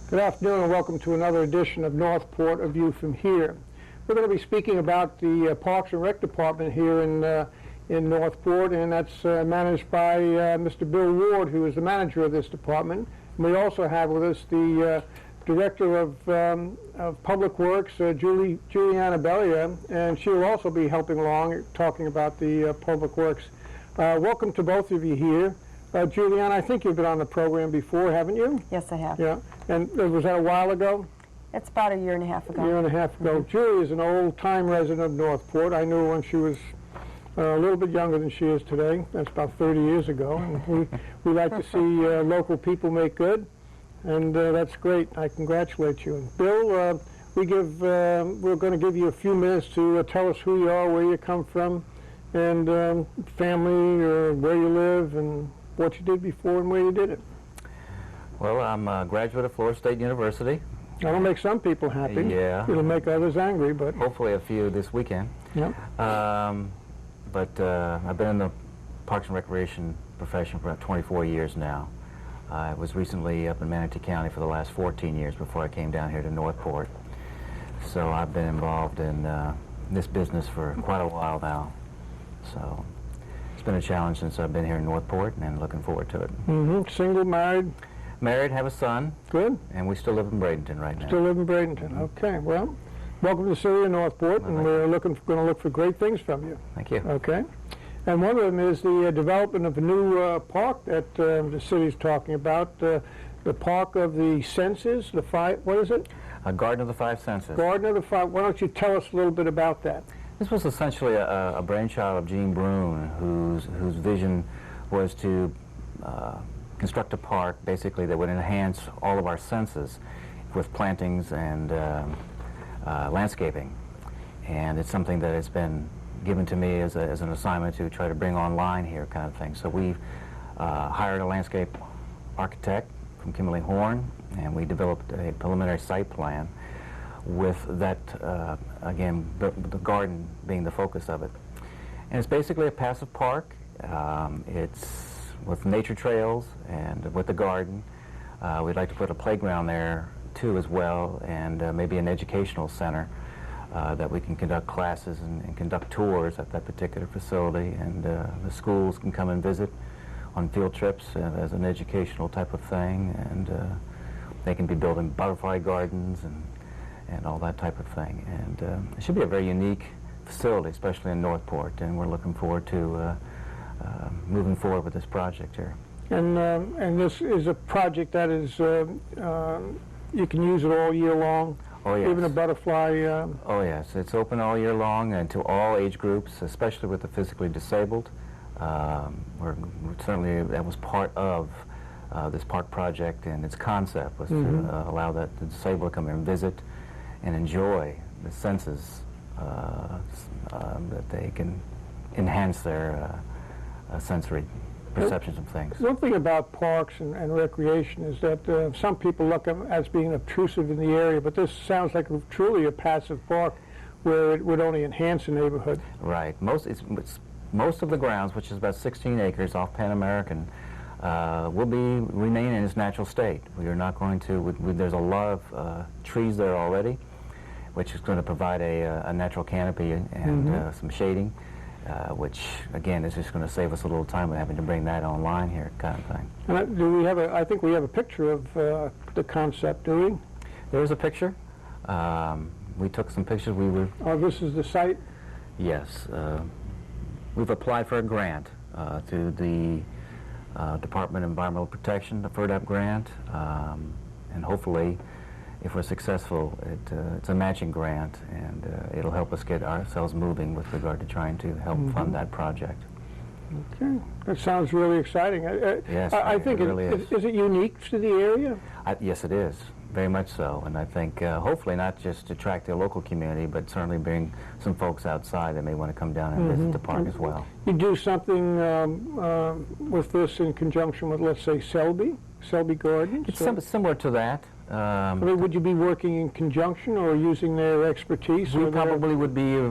Good afternoon and welcome to another edition of Northport, A View from Here. We're going to be speaking about the Parks and Rec Department here in Northport, and that's managed by Mr. Bill Ward, who is the manager of this department. And we also have with us the Director of Public Works, Juliana Bellia, and she will also be helping along, talking about the Public Works. Welcome to both of you here. Juliana, I think you've been on the program before, haven't you? Yes, I have. Yeah. And was that a while ago? It's about a year and a half ago. A year and a half ago. Mm-hmm. Julie is an old-time resident of Northport. I knew her when she was a little bit younger than she is today. That's about 30 years ago. And we like to see local people make good, and that's great. I congratulate you. And Bill, we're going to give you a few minutes to tell us who you are, where you come from, and family, or where you live, and what you did before and where you did it. Well, I'm a graduate of Florida State University. That'll make some people happy. Yeah. It'll make others angry, but... Hopefully a few this weekend. Yep. But I've been in the Parks and Recreation profession for about 24 years now. I was recently up in Manatee County for the last 14 years before I came down here to Northport. So I've been involved in this business for quite a while now. So it's been a challenge since I've been here in Northport, and looking forward to it. Mm-hmm. Single, married? Married, have a son. Good. And we still live in Bradenton right now. Still live in Bradenton. Okay. Well, welcome to the city of Northport, and we're going to look for great things from you. Thank you. Okay. And one of them is the development of a new park that the city's talking about, the Park of the Senses, what is it? A Garden of the Five Senses. Garden of the Five. Why don't you tell us a little bit about that? This was essentially a brainchild of Gene Brune, whose vision was to construct a park, basically, that would enhance all of our senses with plantings and landscaping. And it's something that has been given to me as an assignment to try to bring online here, kind of thing. So we hired a landscape architect from Kimberly Horn, and we developed a preliminary site plan with that, again, the garden being the focus of it. And it's basically a passive park. It's with nature trails and with the garden. We'd like to put a playground there too as well, and maybe an educational center that we can conduct classes and conduct tours at that particular facility, and the schools can come and visit on field trips as an educational type of thing, and they can be building butterfly gardens and all that type of thing. And it should be a very unique facility, especially in Northport, and we're looking forward to moving forward with this project here. And this is a project that is, you can use it all year long? Oh, yes. Even a butterfly? Oh, yes. It's open all year long and to all age groups, especially with the physically disabled. Certainly that was part of this park project, and its concept was to allow the disabled to come and visit and enjoy the senses that they can enhance their sensory perceptions of things. One thing about parks and recreation is that some people look at them as being obtrusive in the area, but this sounds like truly a passive park where it would only enhance the neighborhood. Right. Most of the grounds, which is about 16 acres off Pan American, will remain in its natural state. We are not going to, there's a lot of trees there already, which is going to provide a natural canopy and some shading. Which, again, is just going to save us a little time with having to bring that online here, kind of thing. And do we have I think we have a picture of the concept, do we? There's a picture. We took some pictures. Oh, this is the site? Yes. We've applied for a grant through the Department of Environmental Protection, the FERDAP grant, and hopefully, if we're successful, it's a matching grant, and it'll help us get ourselves moving with regard to trying to help fund that project. Okay, that sounds really exciting. Yes, I think it really is. Is it unique to the area? Yes, it is, very much so, and I think hopefully not just attract the local community, but certainly bring some folks outside that may want to come down and visit the park as well. You do something with this in conjunction with, let's say, Selby Gardens? It's similar to that. I mean, would you be working in conjunction or using their expertise? We probably would be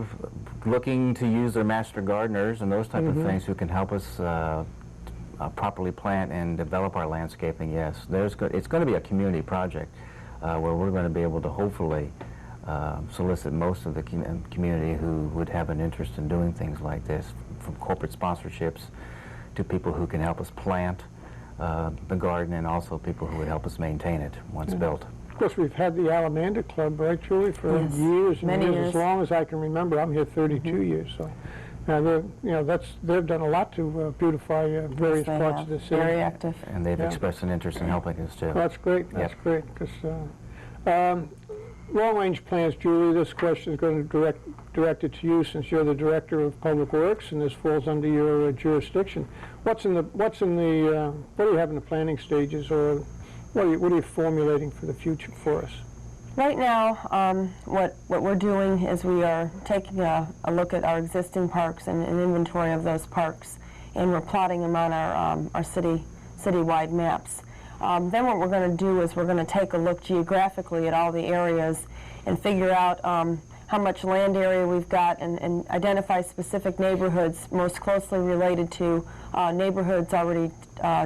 looking to use their master gardeners and those type of things who can help us properly plant and develop our landscaping, yes. It's going to be a community project. where we're going to be able to hopefully solicit most of the community who would have an interest in doing things like this, from corporate sponsorships to people who can help us plant the garden, and also people who would help us maintain it once built. Of course, we've had the Alamander Club, right, Julie, for Yes, years and many years, years. as long as I can remember. I'm here 32 years, so they've done a lot to beautify various They parts have. of the city. Very active. And they've Yeah. expressed an interest in helping us too. Well, that's great. That's Yep. great. Because long-range plans, Julie. This question is going to direct it to you, since you're the director of Public Works, and this falls under your jurisdiction. What do you have in the planning stages, or what are you formulating for the future for us? Right now, what we're doing is we are taking a look at our existing parks and an inventory of those parks, and we're plotting them on our citywide maps. Then what we're going to do is we're going to take a look geographically at all the areas and figure out how much land area we've got, and identify specific neighborhoods most closely related to neighborhoods already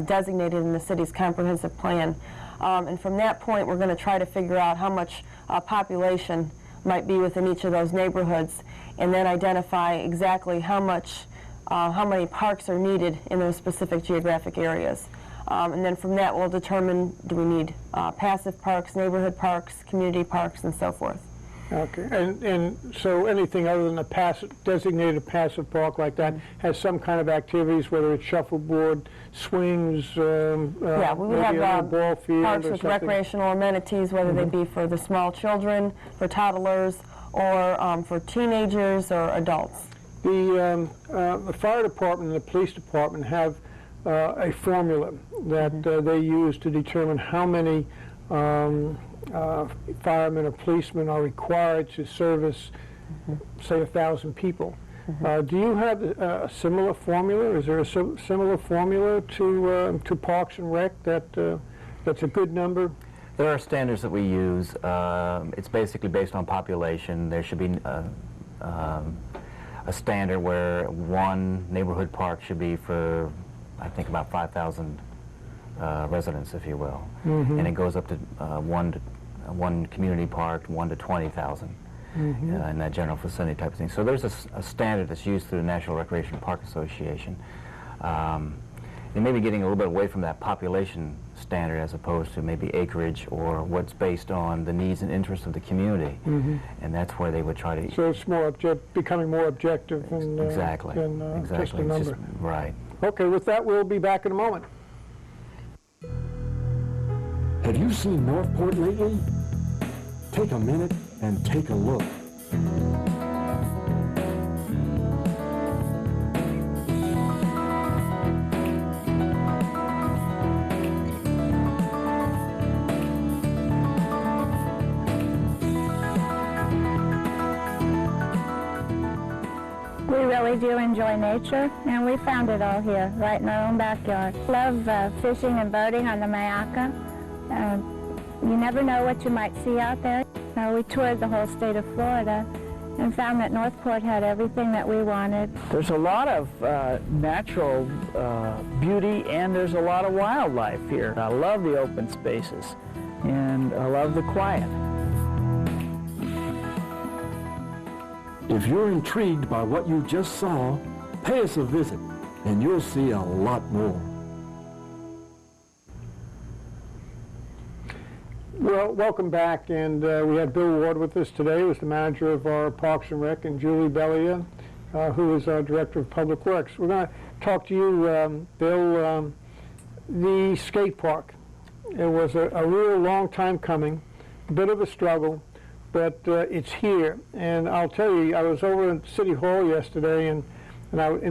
designated in the city's comprehensive plan. And from that point, we're going to try to figure out how much population might be within each of those neighborhoods, and then identify exactly how many parks are needed in those specific geographic areas. And then from that, we'll determine, do we need passive parks, neighborhood parks, community parks, and so forth. Okay, and so anything other than a designated passive park like that has some kind of activities, whether it's shuffleboard, swings, Yeah, we would maybe a have little ball field parks or with something. recreational amenities, whether they be for the small children, for toddlers, or for teenagers or adults. The fire department and the police department have a formula that they use to determine how many firemen or policemen are required to service, say, 1,000 people. Do you have a similar formula? Is there a similar formula to Parks and Rec that's a good number? There are standards that we use. It's basically based on population. There should be a standard where one neighborhood park should be for, I think, about 5,000 residents, if you will. And it goes up to one community park, 1 to 20,000 in that general vicinity type of thing. So there's a standard that's used through the National Recreation Park Association. They may be getting a little bit away from that population standard as opposed to maybe acreage or what's based on the needs and interests of the community. And that's where they would try to... So it's more becoming more objective than Exactly. Just a number. Right. Okay, with that, we'll be back in a moment. Have you seen Northport lately? Take a minute and take a look. We really do enjoy nature, and we found it all here, right in our own backyard. Love fishing and boating on the Mayaka. You never know what you might see out there. We toured the whole state of Florida and found that Northport had everything that we wanted. There's a lot of natural beauty, and there's a lot of wildlife here. I love the open spaces, and I love the quiet. If you're intrigued by what you just saw, pay us a visit, and you'll see a lot more. Well, welcome back, and we had Bill Ward with us today, who's the manager of our Parks and Rec, and Julie Bellia, who is our director of Public Works. We're going to talk to you, Bill, the skate park. It was a real long time coming, a bit of a struggle, but it's here. And I'll tell you, I was over at City Hall yesterday, and when I was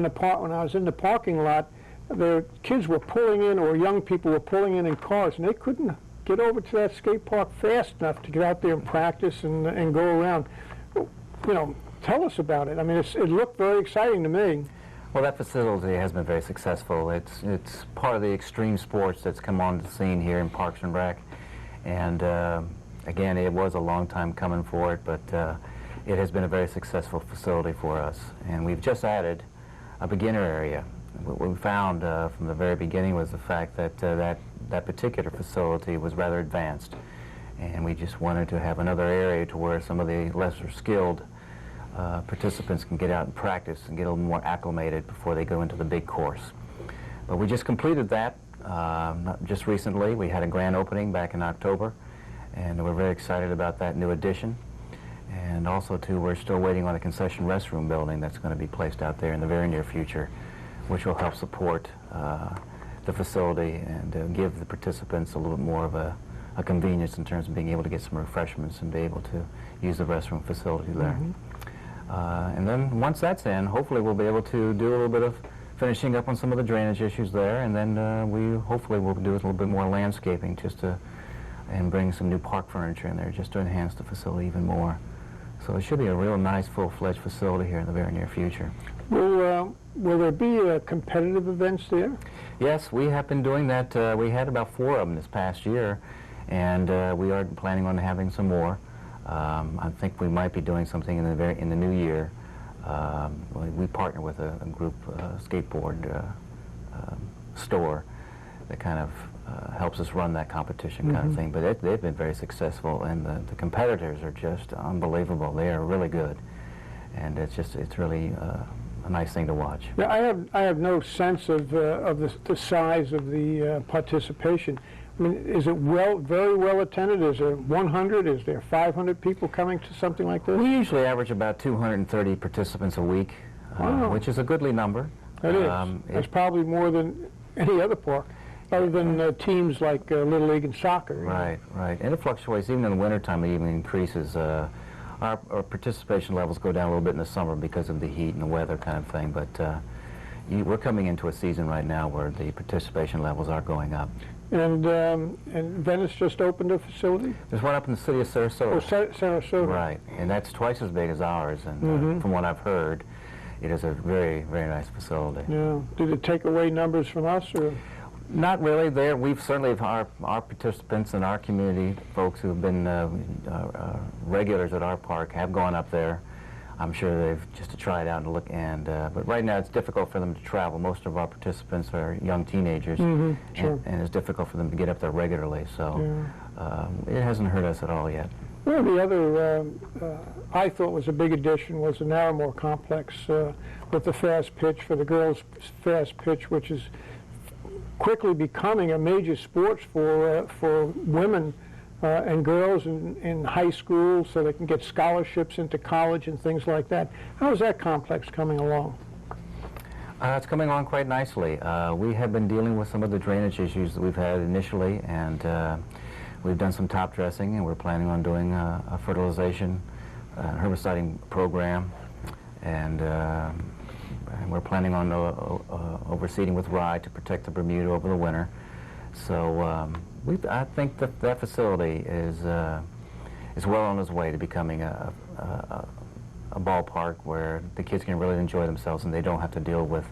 in the parking lot, the kids were pulling in, or young people were pulling in cars, and they couldn't get over to that skate park fast enough to get out there and practice and go around. You know, tell us about it. I mean, it looked very exciting to me. Well, that facility has been very successful. It's part of the extreme sports that's come on the scene here in Parks and Rec. And again, it was a long time coming for it, but it has been a very successful facility for us. And we've just added a beginner area. What we found from the very beginning was the fact that that particular facility was rather advanced. and we just wanted to have another area to where some of the lesser skilled participants can get out and practice and get a little more acclimated before they go into the big course. But we just completed that just recently. We had a grand opening back in October, and we're very excited about that new addition. And also, too, we're still waiting on a concession restroom building that's going to be placed out there in the very near future, which will help support the facility and give the participants a little bit more of a convenience in terms of being able to get some refreshments and be able to use the restroom facility there. And then once that's in, hopefully we'll be able to do a little bit of finishing up on some of the drainage issues there, and then we hopefully will do a little bit more landscaping and bring some new park furniture in there just to enhance the facility even more. So it should be a real nice full-fledged facility here in the very near future. Will there be competitive events there? Yes, we have been doing that. We had about 4 of them this past year, and we are planning on having some more. I think we might be doing something in the new year. We partner with a group skateboard store that kind of helps us run that competition kind of thing. But they've been very successful, and the competitors are just unbelievable. They are really good, and it's really a nice thing to watch. Yeah, I have no sense of the size of the participation. I mean, is it very well attended? Is there 100? Is there 500 people coming to something like this? We usually average about 230 participants a week, which is a goodly number. It is. It's probably more than any other park, other than teams like Little League and soccer. Right, right. And it fluctuates. Even in the wintertime, it even increases. Our participation levels go down a little bit in the summer because of the heat and the weather kind of thing, but we're coming into a season right now where the participation levels are going up. And Venice just opened a facility? There's one up in the city of Sarasota. Oh, Sarasota. Right, and that's twice as big as ours, and from what I've heard, it is a very, very nice facility. Yeah. Did it take away numbers from us, or? Not really. We've certainly, our participants and our community folks who have been regulars at our park have gone up there. I'm sure they've just to try it out and look. But right now it's difficult for them to travel. Most of our participants are young teenagers, sure. and it's difficult for them to get up there regularly. So it hasn't hurt us at all yet. Well, the other I thought was a big addition was the Narramore complex with the fast pitch for the girls' fast pitch, which is quickly becoming a major sport for women and girls in high school, so they can get scholarships into college and things like that. How is that complex coming along? It's coming along quite nicely. We have been dealing with some of the drainage issues that we've had initially, and we've done some top dressing, and we're planning on doing a fertilization, herbiciding program, and we're planning on overseeding with rye to protect the Bermuda over the winter. So I think that facility is well on its way to becoming a ballpark where the kids can really enjoy themselves and they don't have to deal with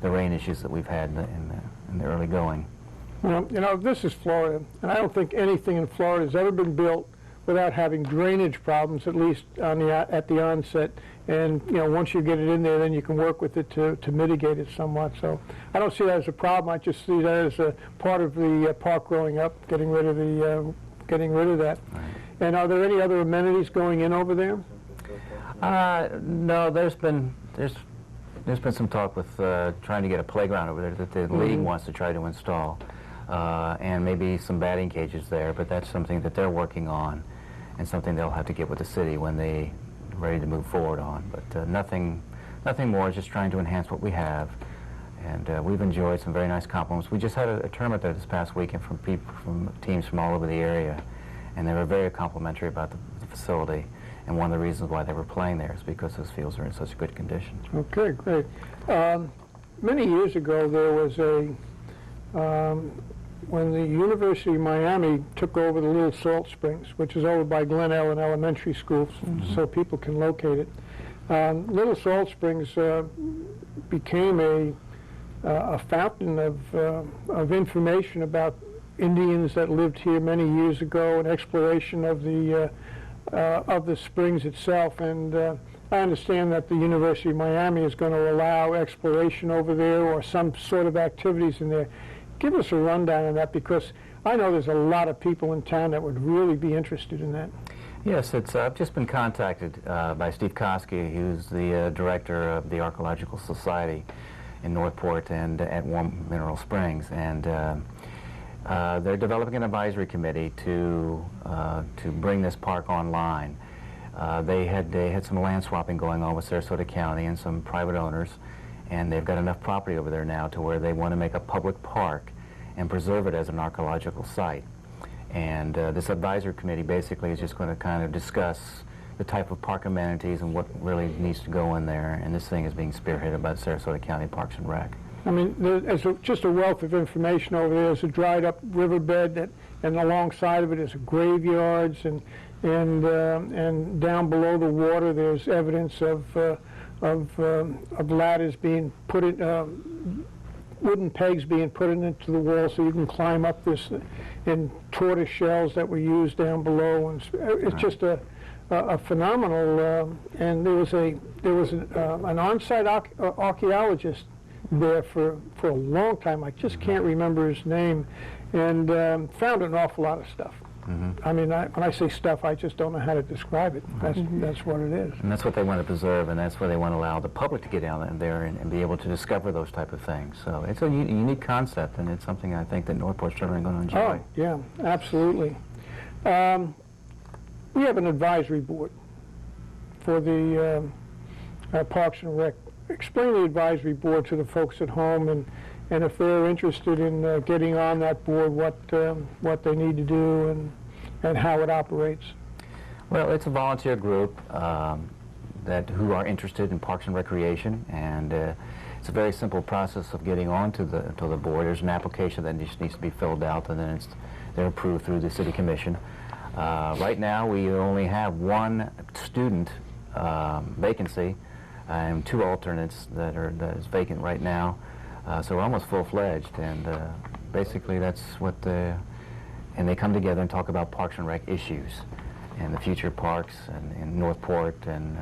the rain issues that we've had in the early going. Well, you know, this is Florida, and I don't think anything in Florida has ever been built without having drainage problems, at least at the onset. And you know, once you get it in there, then you can work with it to mitigate it somewhat. So I don't see that as a problem. I just see that as a part of the park growing up, getting rid of that. Right. And are there any other amenities going in over there? No, there's been some talk with trying to get a playground over there that the league wants to try to install, and maybe some batting cages there. But that's something that they're working on, and something they'll have to get with the city when they ready to move forward on, but nothing more, just trying to enhance what we have. And we've enjoyed some very nice compliments. We just had a tournament there this past weekend from teams from all over the area, and they were very complimentary about the facility. And one of the reasons why they were playing there is because those fields are in such good condition. Okay, great. Many years ago, there was when the University of Miami took over the Little Salt Springs, which is over by Glen Ellen Elementary School, so people can locate it. Little Salt Springs became a fountain of information about Indians that lived here many years ago, and exploration of the springs itself. And I understand that the University of Miami is going to allow exploration over there or some sort of activities in there. Give us a rundown on that, because I know there's a lot of people in town that would really be interested in that. Yes, I've just been contacted by Steve Koski, who's the director of the Archaeological Society in Northport and at Warm Mineral Springs, and they're developing an advisory committee to bring this park online. They had some land swapping going on with Sarasota County and some private owners, and they've got enough property over there now to where they want to make a public park and preserve it as an archaeological site. And this advisory committee basically is just going to kind of discuss the type of park amenities and what really needs to go in there, and this thing is being spearheaded by Sarasota County Parks and Rec. I mean, there's just a wealth of information over there. There's a dried-up riverbed, and alongside of it is graveyards, and down below the water there's evidence of ladders being put in, wooden pegs being put into the wall so you can climb up this, and tortoise shells that were used down below, and it's just a phenomenal. And there was an on-site archaeologist there for a long time. I just can't remember his name, and found an awful lot of stuff. I mean, when I say stuff, I just don't know how to describe it. That's what it is. And that's what they want to preserve, and that's where they want to allow the public to get down there and be able to discover those type of things. So it's a unique concept, and it's something I think that Northport's children are going to enjoy. Oh, yeah, absolutely. We have an advisory board for the Parks and Rec. Explain the advisory board to the folks at home, and if they're interested in getting on that board, what they need to do and how it operates. Well, it's a volunteer group who are interested in parks and recreation, and it's a very simple process of getting on to the board. There's an application that just needs to be filled out, and then they're approved through the City Commission. Right now, we only have one student vacancy and two alternates that is vacant right now. So we're almost full-fledged, and basically that's what and they come together and talk about Parks and Rec issues and the future parks in Northport, and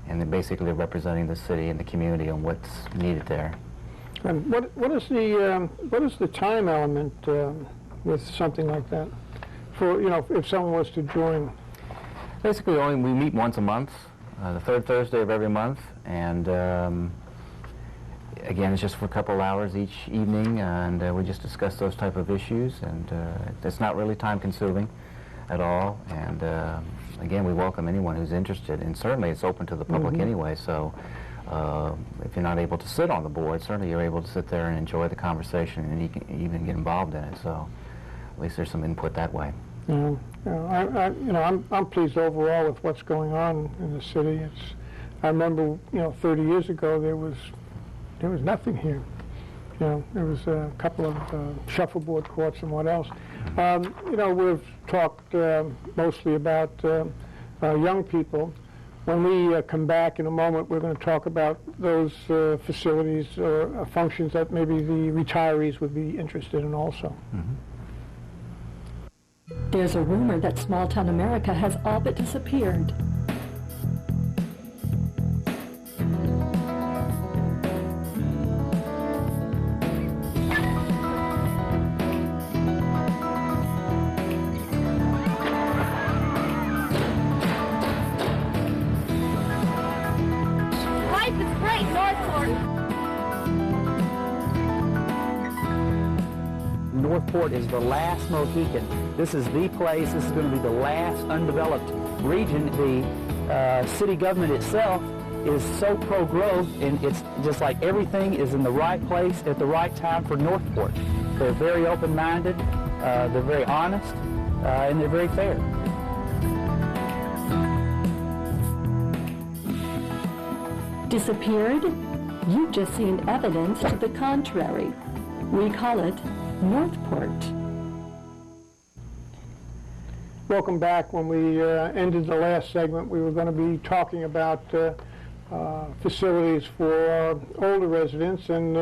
and then basically they're representing the city and the community on what's needed there. And what is the time element with something like that? For if someone was to join. Basically, we meet once a month, the third Thursday of every month, and again, it's just for a couple hours each evening, and we just discuss those type of issues, and it's not really time-consuming at all. And again, we welcome anyone who's interested, and certainly it's open to the public anyway. So if you're not able to sit on the board, certainly you're able to sit there and enjoy the conversation, and you can even get involved in it. So at least there's some input that way. I'm pleased overall with what's going on in the city. I remember 30 years ago there was nothing here. There was a couple of shuffleboard courts and what else. We've talked mostly about young people. When we come back in a moment, we're going to talk about those facilities or functions that maybe the retirees would be interested in also. There's a rumor that small-town America has all but disappeared. Life is great, Northport. Northport is the last Mohican. This is the place. This is going to be the last undeveloped region. The city government itself is so pro-growth, and it's just like everything is in the right place at the right time for Northport. They're very open-minded, they're very honest, and they're very fair. Disappeared? You've just seen evidence to the contrary. We call it Northport. Welcome back. When we ended the last segment, we were going to be talking about facilities for older residents, and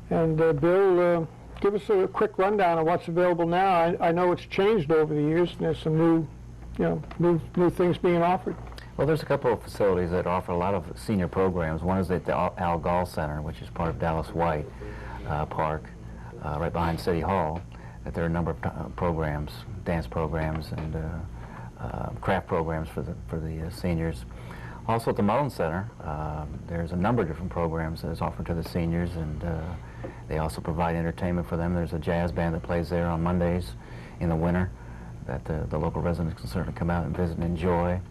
Bill, give us a quick rundown of what's available now. I know it's changed over the years, and there's some new things being offered. Well, there's a couple of facilities that offer a lot of senior programs. One is at the Al Gall Center, which is part of Dallas White Park, right behind City Hall. that there are a number of programs, dance programs and craft programs for the seniors. Also at the Mullins Center, there's a number of different programs that is offered to the seniors, and they also provide entertainment for them. There's a jazz band that plays there on Mondays in the winter that the local residents can certainly come out and visit and enjoy.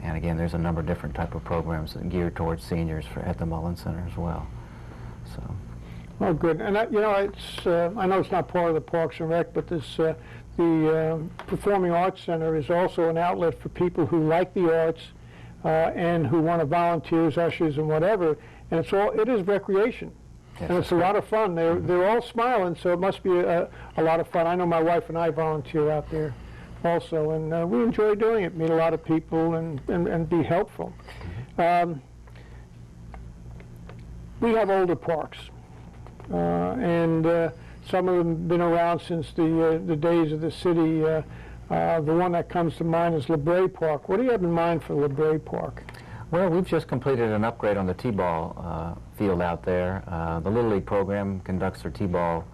And again, there's a number of different type of programs that are geared towards seniors at the Mullins Center as well. So. Oh, good. And you know, it's I know it's not part of the Parks and Rec, but this the Performing Arts Center is also an outlet for people who like the arts and who want to volunteer as ushers and whatever. And it is recreation, Yes, and it's a lot of fun. They're all smiling, so it must be a lot of fun. I know my wife and I volunteer out there also, and we enjoy doing it. Meet a lot of people and be helpful. We have older parks. And some of them have been around since the days of the city. The one that comes to mind is LeBray Park. What do you have in mind for LeBray Park? Well, we've just completed an upgrade on the T-ball field out there. The Little League program conducts their T-ball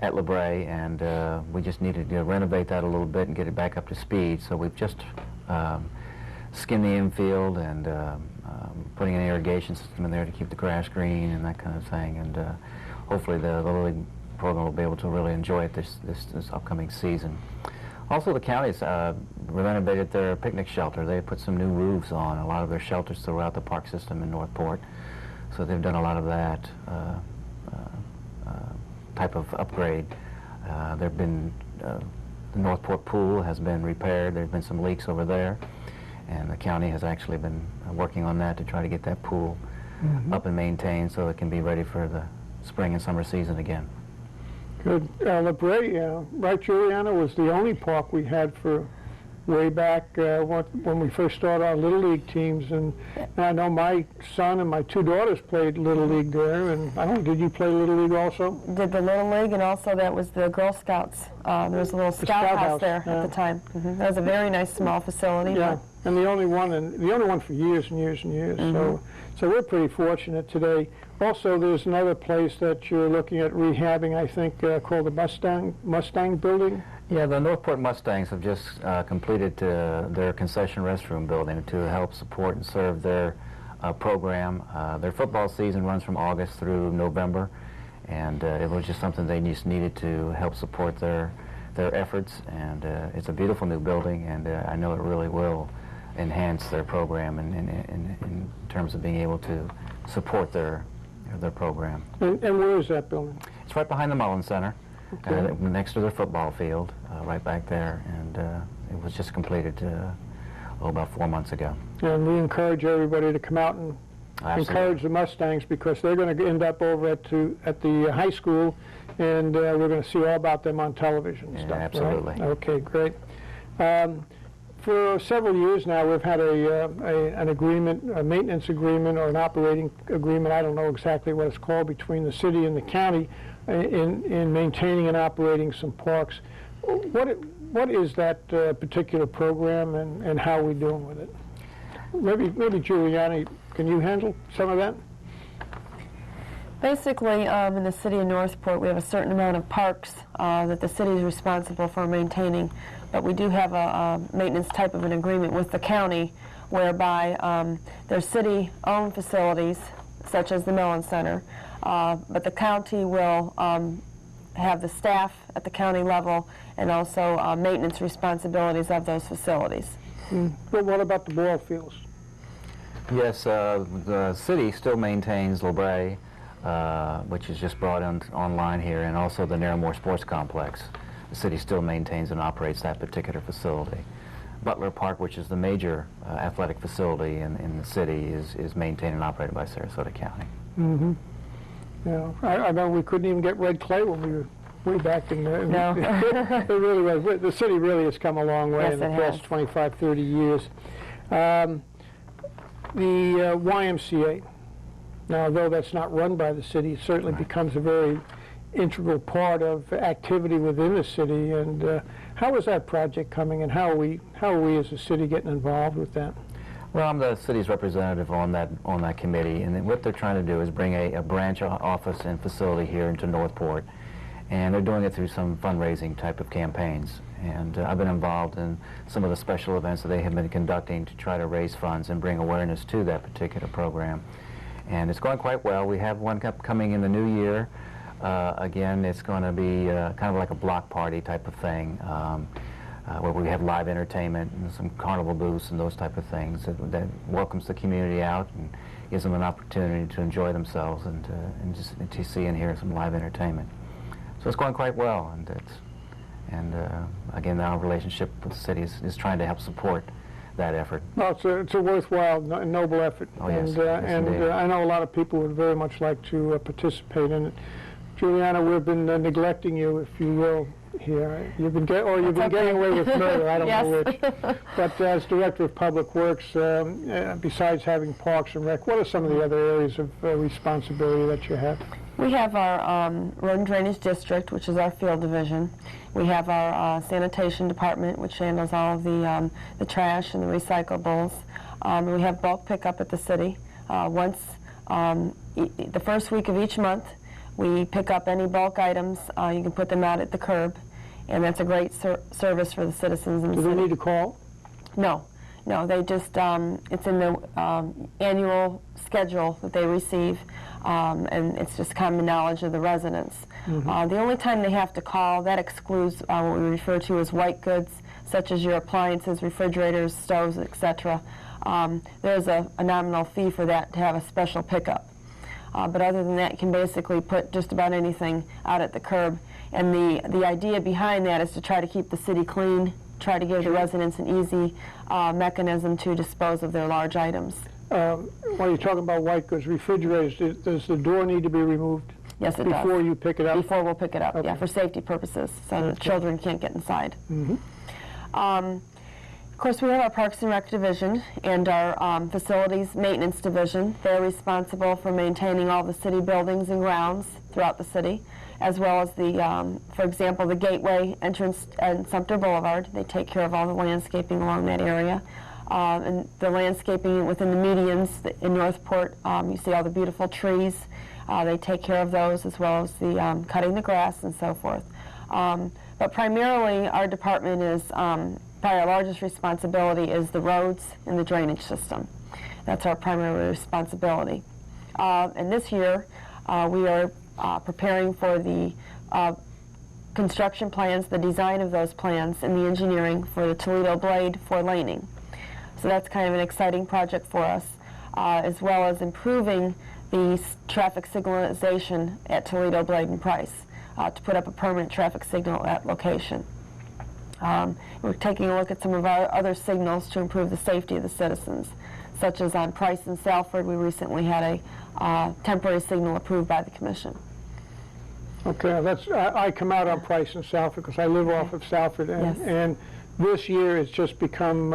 at LeBray, and we just needed to renovate that a little bit and get it back up to speed. So we've just skinned the infield and putting an irrigation system in there to keep the grass green and that kind of thing. And hopefully the Little League program will be able to really enjoy it this upcoming season. Also, the county's renovated their picnic shelter. They put some new roofs on a lot of their shelters throughout the park system in Northport. So they've done a lot of that type of upgrade. The Northport pool has been repaired. There have been some leaks over there, and the county has actually been working on that to try to get that pool up and maintained so it can be ready for the spring and summer season again. Good. LeBray, right, Juliana, was the only park we had for way back when we first started our Little League teams. And I know my son and my two daughters played Little League there. And I don't know, did you play Little League also? Did the Little League, and also that was the Girl Scouts. There was a little scout house there at the time. That was a very nice small facility. Yeah, and the only one for years and years and years. So we're pretty fortunate today. Also, there's another place that you're looking at rehabbing, I think, called the Mustang Building. Yeah, the Northport Mustangs have just completed their concession restroom building to help support and serve their program. Their football season runs from August through November, and it was just something they just needed to help support their efforts. And it's a beautiful new building, and I know it really will enhance their program in terms of being able to support their program. And where is that building? It's right behind the Mullins Center. Okay. Next to their football field, right back there, and it was just completed about 4 months ago. And we encourage everybody to come out and encourage the Mustangs, because they're going to end up over at the high school, and we're going to see all about them on television and stuff. Absolutely. Right? Okay, great. For several years now, we've had an agreement, a maintenance agreement or an operating agreement, I don't know exactly what it's called, between the city and the county in maintaining and operating some parks. What is that particular program, and how are we doing with it? Maybe Juliana, can you handle some of that? Basically, in the city of Northport, we have a certain amount of parks that the city is responsible for maintaining, but we do have a maintenance type of an agreement with the county, whereby there's city-owned facilities, such as the Mullins Center, but the county will have the staff at the county level and also maintenance responsibilities of those facilities. But what about the ball fields? Yes, the city still maintains LeBray, which is just brought online here, and also the Narramore Sports Complex. The city still maintains and operates that particular facility. Butler Park, which is the major athletic facility in the city, is maintained and operated by Sarasota County. Yeah, I know we couldn't even get red clay when we were way back in there. No. It really was. The city really has come a long way in the past 25, 30 years. The YMCA, now though that's not run by the city, it certainly becomes a very integral part of activity within the city. And how is that project coming, and how are we as a city getting involved with that? Well, I'm the city's representative on that committee, and what they're trying to do is bring a branch office and facility here into Northport, and they're doing it through some fundraising type of campaigns. And I've been involved in some of the special events that they have been conducting to try to raise funds and bring awareness to that particular program. And it's going quite well. We have one coming in the new year. Again, it's going to be kind of like a block party type of thing, where we have live entertainment and some carnival booths and those type of things that welcomes the community out and gives them an opportunity to enjoy themselves and just to see and hear some live entertainment. So it's going quite well, and again, our relationship with the city is trying to help support that effort. Well, it's a worthwhile, noble effort. Oh, yes. And, Yes, and indeed. I know a lot of people would very much like to participate in it. Juliana, we've been neglecting you, if you will, here. You've been getting away with murder, I don't Yes. know which. But as Director of Public Works, besides having Parks and Rec, what are some of the other areas of responsibility that you have? We have our Road and Drainage District, which is our field division. We have our Sanitation Department, which handles all of the trash and the recyclables. We have bulk pickup at the city. The first week of each month, we pick up any bulk items. You can put them out at the curb, and that's a great service for the citizens in the Do city. they need to call? No, they just, it's in the annual schedule that they receive, and it's just common knowledge of the residents. The only time they have to call, that excludes what we refer to as white goods, such as your appliances, refrigerators, stoves, etc. There's a nominal fee for that to have a special pickup. But other than that, you can basically put just about anything out at the curb. And the idea behind that is to try to keep the city clean, try to give the residents an easy mechanism to dispose of their large items. While you're talking about white goods, refrigerators, does the door need to be removed? Yes, it does. Before you pick it up? Before we'll pick it up, Okay. yeah, for safety purposes, so the children can't get inside. Of course, we have our Parks and Rec Division and our Facilities Maintenance Division. They're responsible for maintaining all the city buildings and grounds throughout the city, as well as for example, the gateway entrance and Sumter Boulevard. They take care of all the landscaping along that area. And the landscaping within the medians in Northport, you see all the beautiful trees. They take care of those, as well as the cutting the grass and so forth. But primarily, our department is, probably our largest responsibility is the roads and the drainage system. That's our primary responsibility. And this year, we are preparing for the construction plans, the design of those plans, and the engineering for the Toledo Blade 4-laning. So that's kind of an exciting project for us, as well as improving the traffic signalization at Toledo, Blade, and Price to put up a permanent traffic signal at location. We're taking a look at some of our other signals to improve the safety of the citizens, such as on Price and Salford. We recently had a temporary signal approved by the Commission. Okay, I come out on Price and Salford because I live off of Salford, Yes. and this year it's just become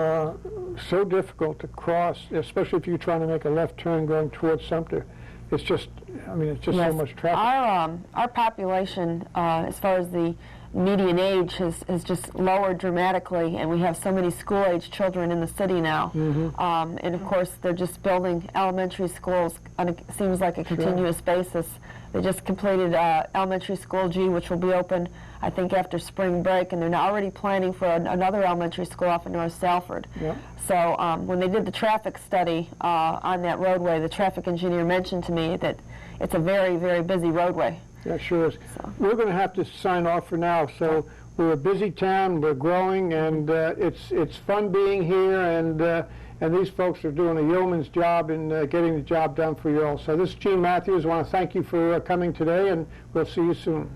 so difficult to cross, especially if you're trying to make a left turn going towards Sumter. It's just, it's just Yes. so much traffic. Our population, as far as the median age, has just lowered dramatically, and we have so many school-age children in the city now. And of course, they're just building elementary schools on seems like a continuous basis. They just completed elementary school G, which will be open, I think, after spring break, and they're now already planning for another elementary school off in North Salford. Yep. So when they did the traffic study on that roadway, the traffic engineer mentioned to me that it's a very, very busy roadway. Yeah, sure is. So. We're going to have to sign off for now. So we're a busy town, we're growing, and it's fun being here, and these folks are doing a yeoman's job in getting the job done for you all. So this is Gene Matthews. I want to thank you for coming today, and we'll see you soon.